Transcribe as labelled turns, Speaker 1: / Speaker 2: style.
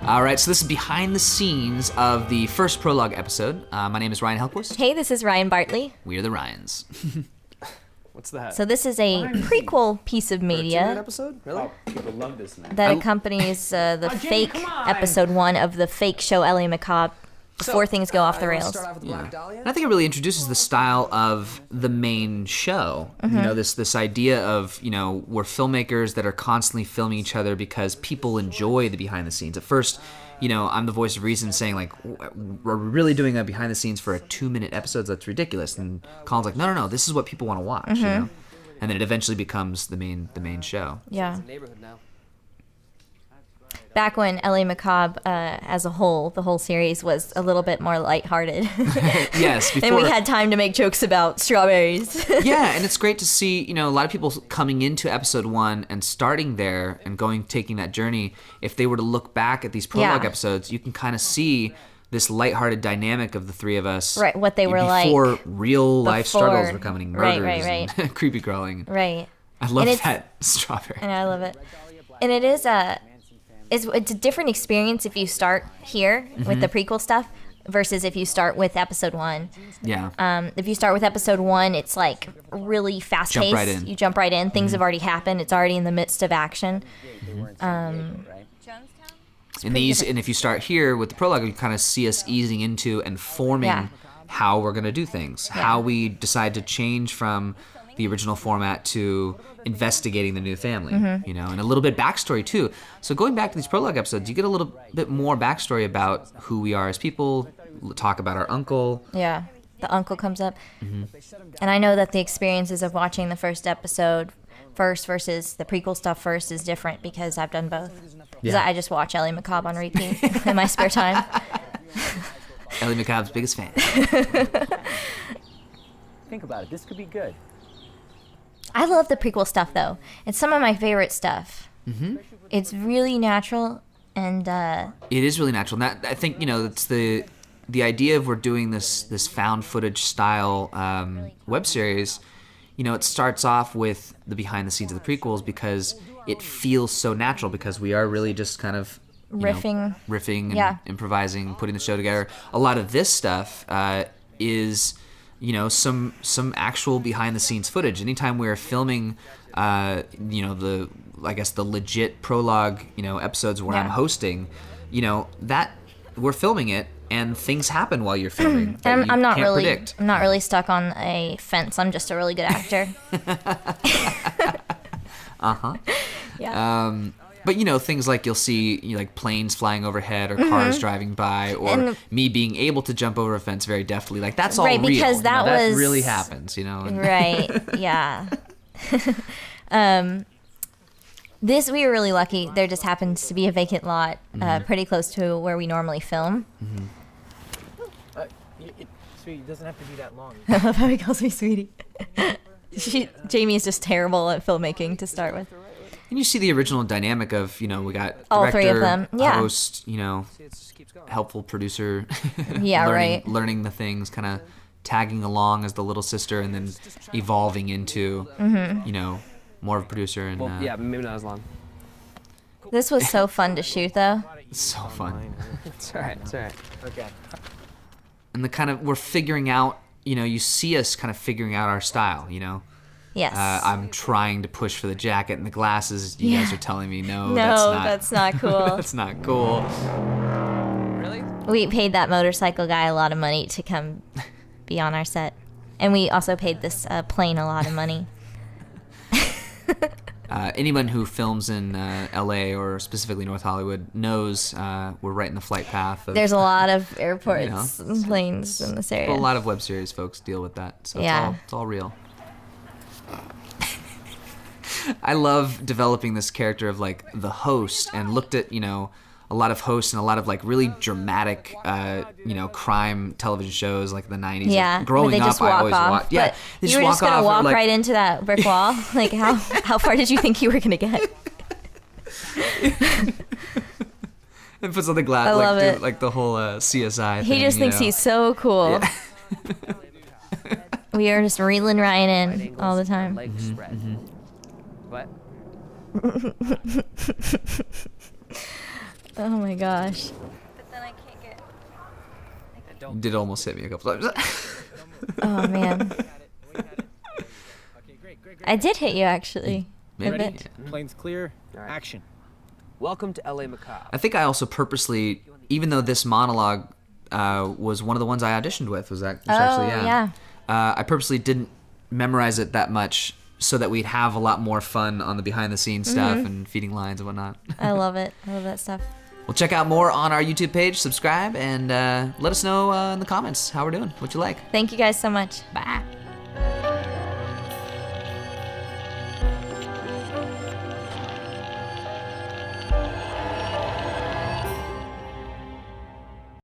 Speaker 1: All right, so this is behind the scenes of the first prologue episode. My name is Ryan Helquist.
Speaker 2: Hey, this is Ryan Bartley.
Speaker 1: We are the Ryans.
Speaker 3: What's that?
Speaker 2: So this is a prequel piece of media
Speaker 3: episode? Really? Oh, people love this now.
Speaker 2: that accompanies the fake episode 1 of the fake show Ellie Macabre before things go off the rails.
Speaker 1: And I think it really introduces the style of the main show. You know, this idea of, we're filmmakers that are constantly filming each other because people enjoy the behind the scenes. At first, I'm the voice of reason saying, like, we're really doing a behind the scenes for a 2-minute episode? That's ridiculous. And Colin's like, no, this is what people want to watch, And then it eventually becomes the main show.
Speaker 2: Yeah. Back when Ellie Macabre, as a whole, the whole series was a little bit more lighthearted.
Speaker 1: Yes.
Speaker 2: And we had time to make jokes about strawberries.
Speaker 1: Yeah, and it's great to see, a lot of people coming into episode 1 and starting there and taking that journey. If they were to look back at these prologue episodes, you can kind of see this lighthearted dynamic of the three of us.
Speaker 2: Right, what they were like.
Speaker 1: Before real life struggles were coming, murders
Speaker 2: right.
Speaker 1: and creepy crawling.
Speaker 2: Right.
Speaker 1: I love that strawberry.
Speaker 2: And I love it. And it is it's a different experience if you start here with the prequel stuff versus if you start with episode 1.
Speaker 1: Yeah.
Speaker 2: If you start with episode 1, it's like really fast paced.
Speaker 1: Right in.
Speaker 2: You jump right in. Things have already happened. It's already in the midst of action.
Speaker 1: And if you start here with the prologue, you kind of see us easing into and forming how we're going to do things, how we decide to change from the original format to investigating the new family, and a little bit backstory too. So going back to these prologue episodes, you get a little bit more backstory about who we are as people, talk about our uncle.
Speaker 2: Yeah, the uncle comes up. And I know that the experiences of watching the first episode first versus the prequel stuff first is different because I've done both. Because I just watch Ellie Macabre on repeat in my spare time.
Speaker 1: Ellie Macabre's biggest fan.
Speaker 3: Think about it. This could be good.
Speaker 2: I love the prequel stuff, though. It's some of my favorite stuff. It's really natural, and
Speaker 1: it is really natural. And I think it's the idea of we're doing this found footage style web series. It starts off with the behind the scenes of the prequels because it feels so natural because we are really just kind of
Speaker 2: riffing
Speaker 1: and improvising, putting the show together. A lot of this stuff is some actual behind the scenes footage. Anytime we're filming the legit prologue episodes where I'm hosting, that we're filming it and things happen while you're filming.
Speaker 2: I'm not really
Speaker 1: predict.
Speaker 2: I'm not really stuck on a fence. I'm just a really good actor. Yeah.
Speaker 1: But things like you'll see like planes flying overhead or cars driving by or me being able to jump over a fence very deftly. Like that's all real.
Speaker 2: Because that
Speaker 1: really happens,
Speaker 2: Right. Yeah. This we were really lucky. There just happens to be a vacant lot pretty close to where we normally film.
Speaker 3: Sweetie, it doesn't have to be that long.
Speaker 2: I love how he calls me sweetie. Jamie is just terrible at filmmaking to start with.
Speaker 1: And you see the original dynamic of, we got
Speaker 2: all
Speaker 1: director,
Speaker 2: three of them. Yeah.
Speaker 1: Host, helpful producer,
Speaker 2: right.
Speaker 1: learning the things, kind of tagging along as the little sister, and then evolving into, more of a producer. And
Speaker 3: maybe not as long.
Speaker 2: This was so fun to shoot, though.
Speaker 1: It's so fun.
Speaker 3: It's all right. Okay.
Speaker 1: And we're figuring out, you see us kind of figuring out our style,
Speaker 2: Yes.
Speaker 1: I'm trying to push for the jacket and the glasses. You guys are telling me, no,
Speaker 2: that's not cool.
Speaker 1: That's not cool.
Speaker 3: Really?
Speaker 2: We paid that motorcycle guy a lot of money to come be on our set. And we also paid this plane a lot of money.
Speaker 1: Anyone who films in LA or specifically North Hollywood knows we're right in the flight path.
Speaker 2: There's a lot of airports and planes in this area.
Speaker 1: But a lot of web series folks deal with that. So it's all real. I love developing this character of like the host and looked at, a lot of hosts and a lot of like really dramatic, crime television shows like the 90s.
Speaker 2: Yeah.
Speaker 1: Like, growing up, I always watched. Yeah.
Speaker 2: You were just going to walk right into that brick wall? Like how far did you think you were going to get?
Speaker 1: And puts on the glass,
Speaker 2: I love it.
Speaker 1: Like the whole CSI thing.
Speaker 2: He just thinks he's so cool. Yeah. We are just reeling Ryan in all the time.
Speaker 3: What?
Speaker 2: Oh my gosh. But then I can't get.
Speaker 1: You did almost hit me a couple times.
Speaker 2: Oh man. I did hit you actually.
Speaker 1: Maybe.
Speaker 2: A bit.
Speaker 4: Plane's clear. Action.
Speaker 3: Welcome to LA Macabre.
Speaker 1: I think I also purposely, even though this monologue was one of the ones I auditioned with, was that actually,
Speaker 2: yeah.
Speaker 1: I purposely didn't memorize it that much so that we'd have a lot more fun on the behind the scenes stuff and feeding lines and whatnot.
Speaker 2: I love it. I love that stuff.
Speaker 1: Well, check out more on our YouTube page, subscribe, and let us know in the comments how we're doing, what you like.
Speaker 2: Thank you guys so much. Bye.